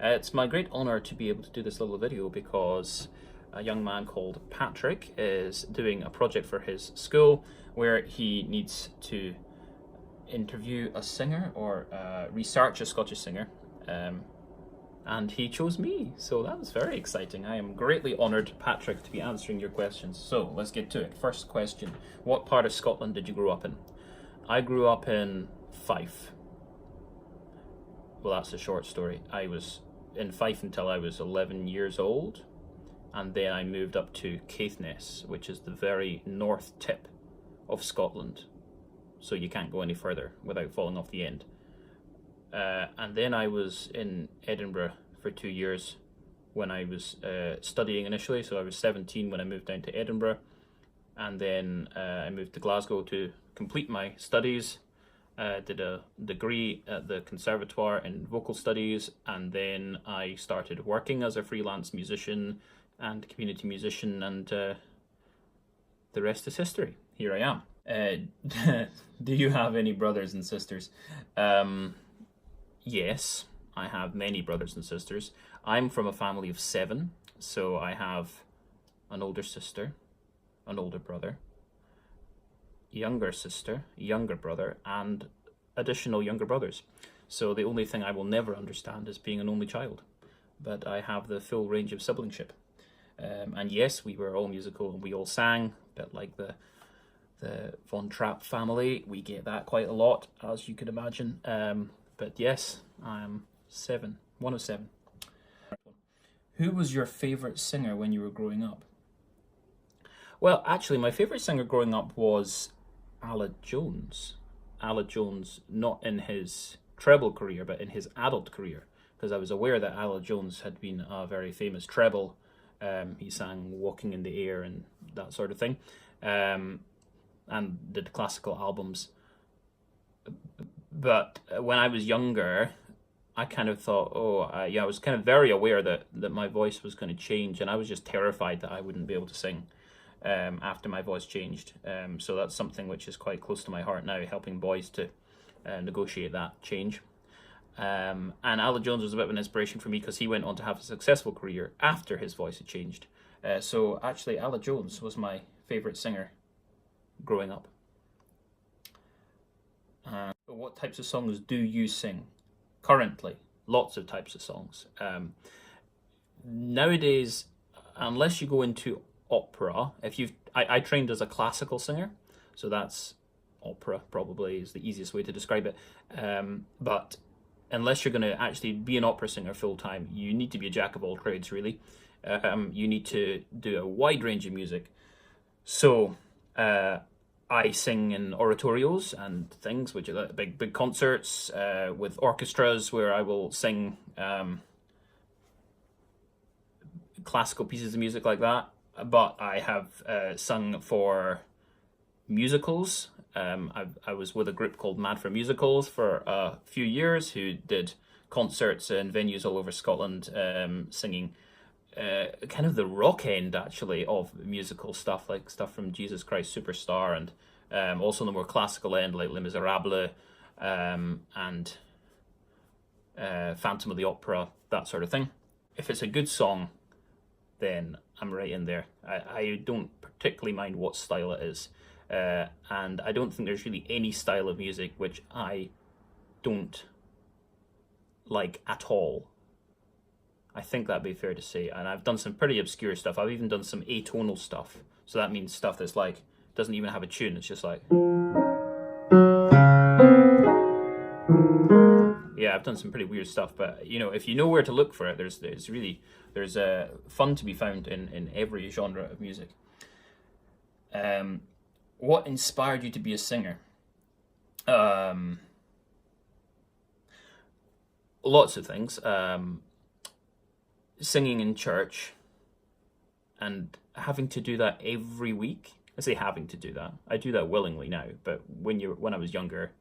It's my great honour to be able to do this little video because a young man called Patrick is doing a project for his school where he needs to interview a singer or research a Scottish singer, and he chose me, so that was very exciting. I am greatly honoured, Patrick, to be answering your questions. So let's get to it. First question: what part of Scotland did you grow up in? I grew up in Fife. Well, that's a short story. I was in Fife until I was 11 years old, and then I moved up to Caithness, which is the very north tip of Scotland, so you can't go any further without falling off the end. And then I was in Edinburgh for 2 years when I was studying initially, so I was 17 when I moved down to Edinburgh, and then I moved to Glasgow to complete my studies. Did a degree at the Conservatoire in vocal studies, and then I started working as a freelance musician and community musician, and the rest is history. Here I am. Do you have any brothers and sisters? Yes, I have many brothers and sisters. I'm from a family of 7, so I have an older sister, an older brother, younger sister, younger brother, and additional younger brothers. So the only thing I will never understand is being an only child, but I have the full range of siblingship. And yes, we were all musical and we all sang, a bit like the Von Trapp family. We get that quite a lot, as you could imagine. But yes, I am 7, one of 7. Who was your favourite singer when you were growing up? Well, actually, my favourite singer growing up was Aled Jones. Aled Jones, not in his treble career, but in his adult career, because I was aware that Aled Jones had been a very famous treble. He sang Walking in the Air and that sort of thing, and did classical albums. But when I was younger, I kind of thought, I was kind of very aware that my voice was going to change, and I was just terrified that I wouldn't be able to sing after my voice changed. So that's something which is quite close to my heart now, helping boys to negotiate that change. And Aled Jones was a bit of an inspiration for me because he went on to have a successful career after his voice had changed. So actually, Aled Jones was my favourite singer growing up. What types of songs do you sing currently? Lots of types of songs. Nowadays, unless you go into opera, I trained as a classical singer, so that's opera probably is the easiest way to describe it. But unless you're going to actually be an opera singer full time, you need to be a jack of all trades, really. You need to do a wide range of music. So I sing in oratorios and things, which are big concerts with orchestras, where I will sing classical pieces of music like that. But I have sung for musicals. I was with a group called Mad for Musicals for a few years, who did concerts in venues all over Scotland, singing kind of the rock end, actually, of musical stuff, like stuff from Jesus Christ Superstar, and also the more classical end, like Les Miserables, and Phantom of the Opera, that sort of thing. If it's a good song, then I'm right in there. I don't particularly mind what style it is. And I don't think there's really any style of music which I don't like at all. I think that'd be fair to say. And I've done some pretty obscure stuff. I've even done some atonal stuff. So that means stuff that's like, doesn't even have a tune. It's just like... Yeah, I've done some pretty weird stuff, but you know, if you know where to look for it, there's fun to be found in every genre of music. What inspired you to be a singer? Lots of things. Singing in church and having to do that every week. I say having to do that. I do that willingly now, but when I was younger,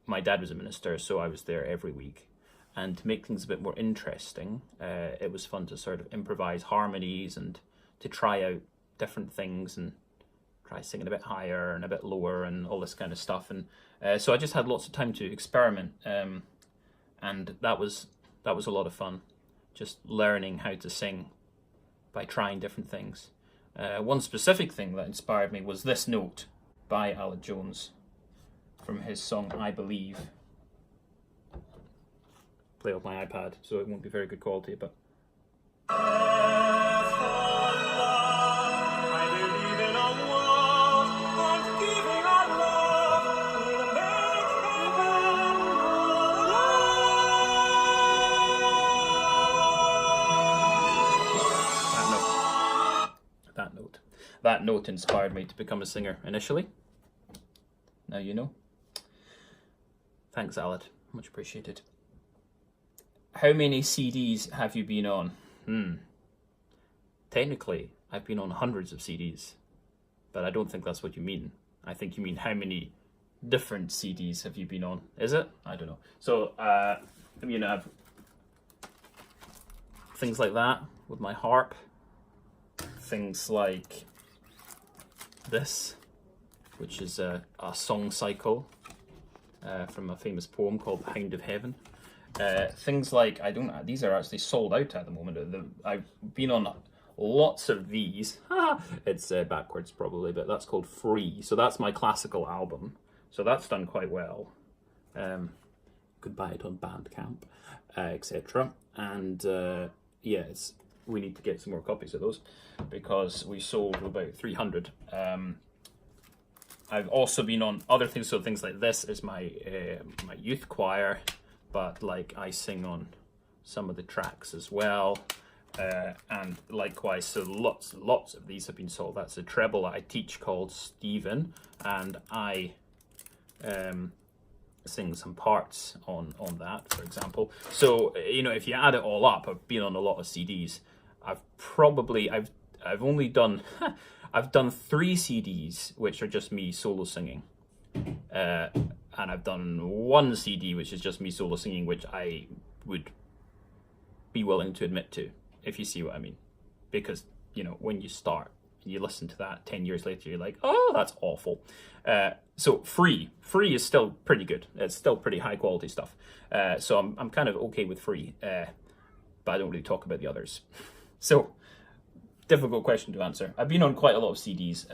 my dad was a minister, so I was there every week. And to make things a bit more interesting, it was fun to sort of improvise harmonies and to try out different things and try singing a bit higher and a bit lower and all this kind of stuff. And so I just had lots of time to experiment. And that was that was a lot of fun. Just learning how to sing by trying different things. One specific thing that inspired me was this note by Aled Jones from his song I Believe. Play off my iPad, so it won't be very good quality, but that note inspired me to become a singer initially. Now you know. Thanks, Aled. Much appreciated. How many CDs have you been on? Technically, I've been on hundreds of CDs, but I don't think that's what you mean. I think you mean how many different CDs have you been on? Is it? I don't know. So, I have things like that with my harp. Things like this, which is a song cycle from a famous poem called The Hound of Heaven. Things like, these are actually sold out at the moment. I've been on lots of these. It's backwards probably, but that's called Free. So that's my classical album. So that's done quite well. You could buy it on Bandcamp, etc. And we need to get some more copies of those because we sold about 300. I've also been on other things, so things like this is my youth choir, but like I sing on some of the tracks as well, and likewise, so lots of these have been sold. That's a treble that I teach called Stephen, and I sing some parts on that, for example. So if you add it all up, I've been on a lot of CDs. I've only done I've done 3 CDs which are just me solo singing, and I've done 1 CD which is just me solo singing, which I would be willing to admit to, if you see what I mean. Because when you start, you listen to that 10 years later, you're like, oh, that's awful. So free is still pretty good. It's still pretty high quality stuff. So I'm kind of okay with Free, but I don't really talk about the others. So difficult question to answer. I've been on quite a lot of CDs,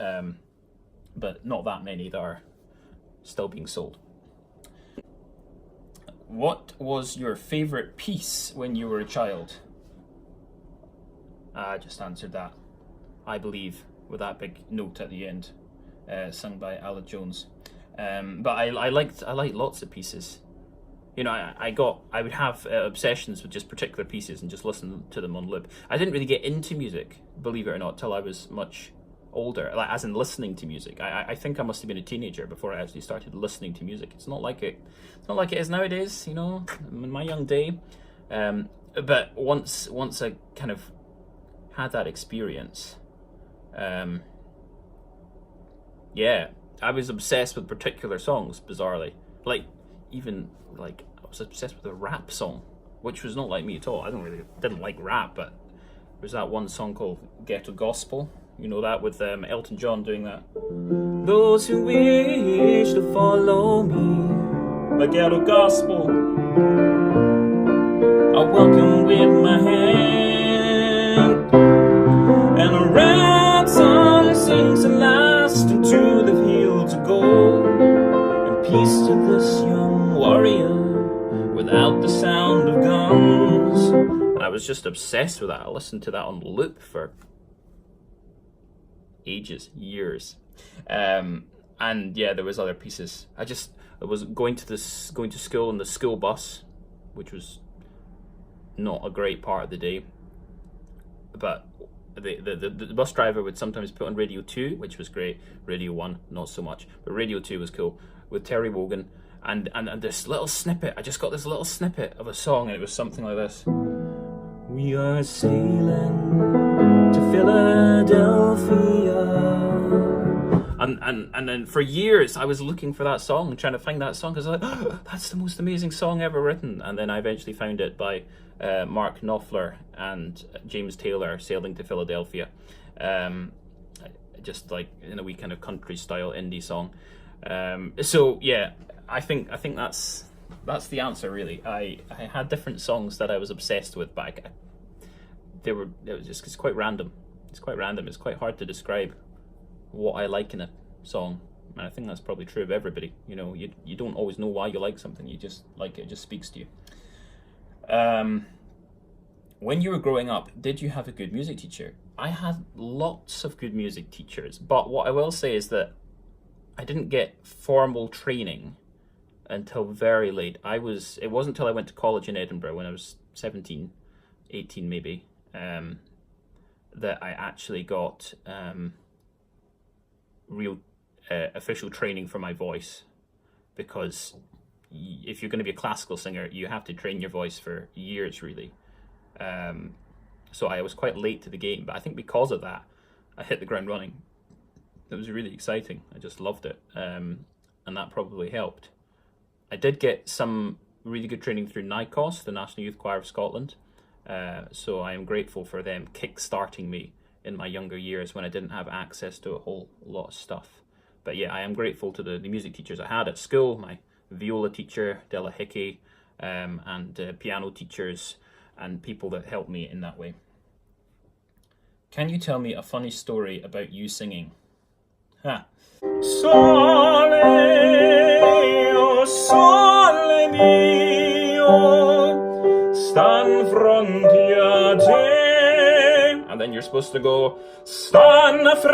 but not that many that are still being sold. What was your favorite piece when you were a child? I just answered that. I Believe, with that big note at the end, sung by Aled Jones. But I liked lots of pieces. I would have obsessions with just particular pieces and just listen to them on loop. I didn't really get into music, believe it or not, till I was much older, like as in listening to music. I think I must have been a teenager before I actually started listening to music. It's not like it is nowadays, in my young day. But once I kind of had that experience, I was obsessed with particular songs, bizarrely. I was obsessed with a rap song, which was not like me at all. I didn't like rap, but there's that one song called Ghetto Gospel. You know that, with Elton John doing that. Those who wish to follow me, the Ghetto Gospel, I welcome with my hand, and a red sun sings at last into the fields of gold, and peace to this young warrior without the sound of guns. And I was just obsessed with that. I listened to that on loop for years. And there was other pieces. I was going to school in the school bus, which was not a great part of the day. But the bus driver would sometimes put on Radio 2, which was great. Radio 1, not so much. But Radio 2 was cool, with Terry Wogan. And this little snippet, I just got this little snippet of a song, and it was something like this. We are sailing to Philadelphia. And then for years I was looking for that song and trying to find that song, because I was like, oh, that's the most amazing song ever written. And then I eventually found it by Mark Knopfler and James Taylor, Sailing to Philadelphia. Just like in a wee kind of country style indie song. I think that's the answer, really. I had different songs that I was obsessed with, but it's quite random. It's quite random. It's quite hard to describe what I like in a song. And I think that's probably true of everybody. You know, you don't always know why you like something. You just like it. It just speaks to you. When you were growing up, did you have a good music teacher? I had lots of good music teachers, but what I will say is that I didn't get formal training until very late. It wasn't until I went to college in Edinburgh when I was 17, 18 maybe, that I actually got real official training for my voice, because if you're going to be a classical singer, you have to train your voice for years, really. So I was quite late to the game, but I think because of that, I hit the ground running. It was really exciting. I just loved it, and that probably helped. I did get some really good training through NICOS, the National Youth Choir of Scotland, so I am grateful for them kick-starting me in my younger years when I didn't have access to a whole lot of stuff. But yeah, I am grateful to the music teachers I had at school, my viola teacher, Della Hickey, and piano teachers, and people that helped me in that way. Can you tell me a funny story about you singing? Ha. Sole, oh sole mio, stan fronte a te. And then you're supposed to go, stan fronte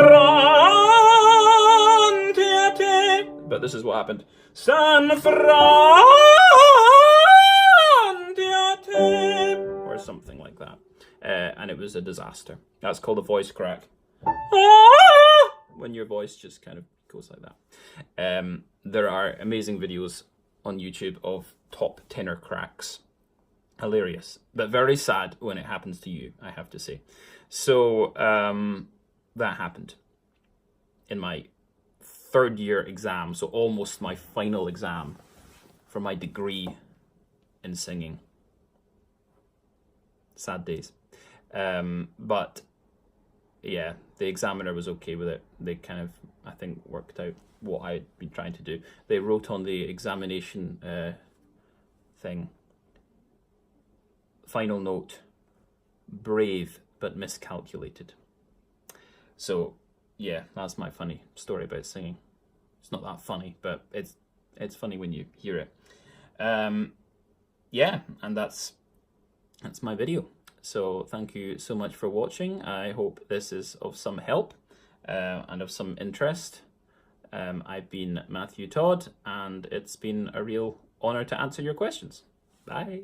a te. But this is what happened. Stan fronte a te. Or something like that. And it was a disaster. That's called a voice crack. When your voice just kind of goes like that. There are amazing videos on YouTube of top tenor cracks. Hilarious, but very sad when it happens to you, I have to say. So that happened in my third year exam, so almost my final exam for my degree in singing. Sad days. But yeah, the examiner was okay with it. They kind of, I think, worked out what I'd been trying to do. They wrote on the examination thing, final note, brave but miscalculated. So yeah, that's my funny story about singing. It's not that funny, but it's funny when you hear it. Yeah, and that's my video. So thank you so much for watching. I hope this is of some help and of some interest. I've been Matthew Todd, and it's been a real honor to answer your questions. Bye.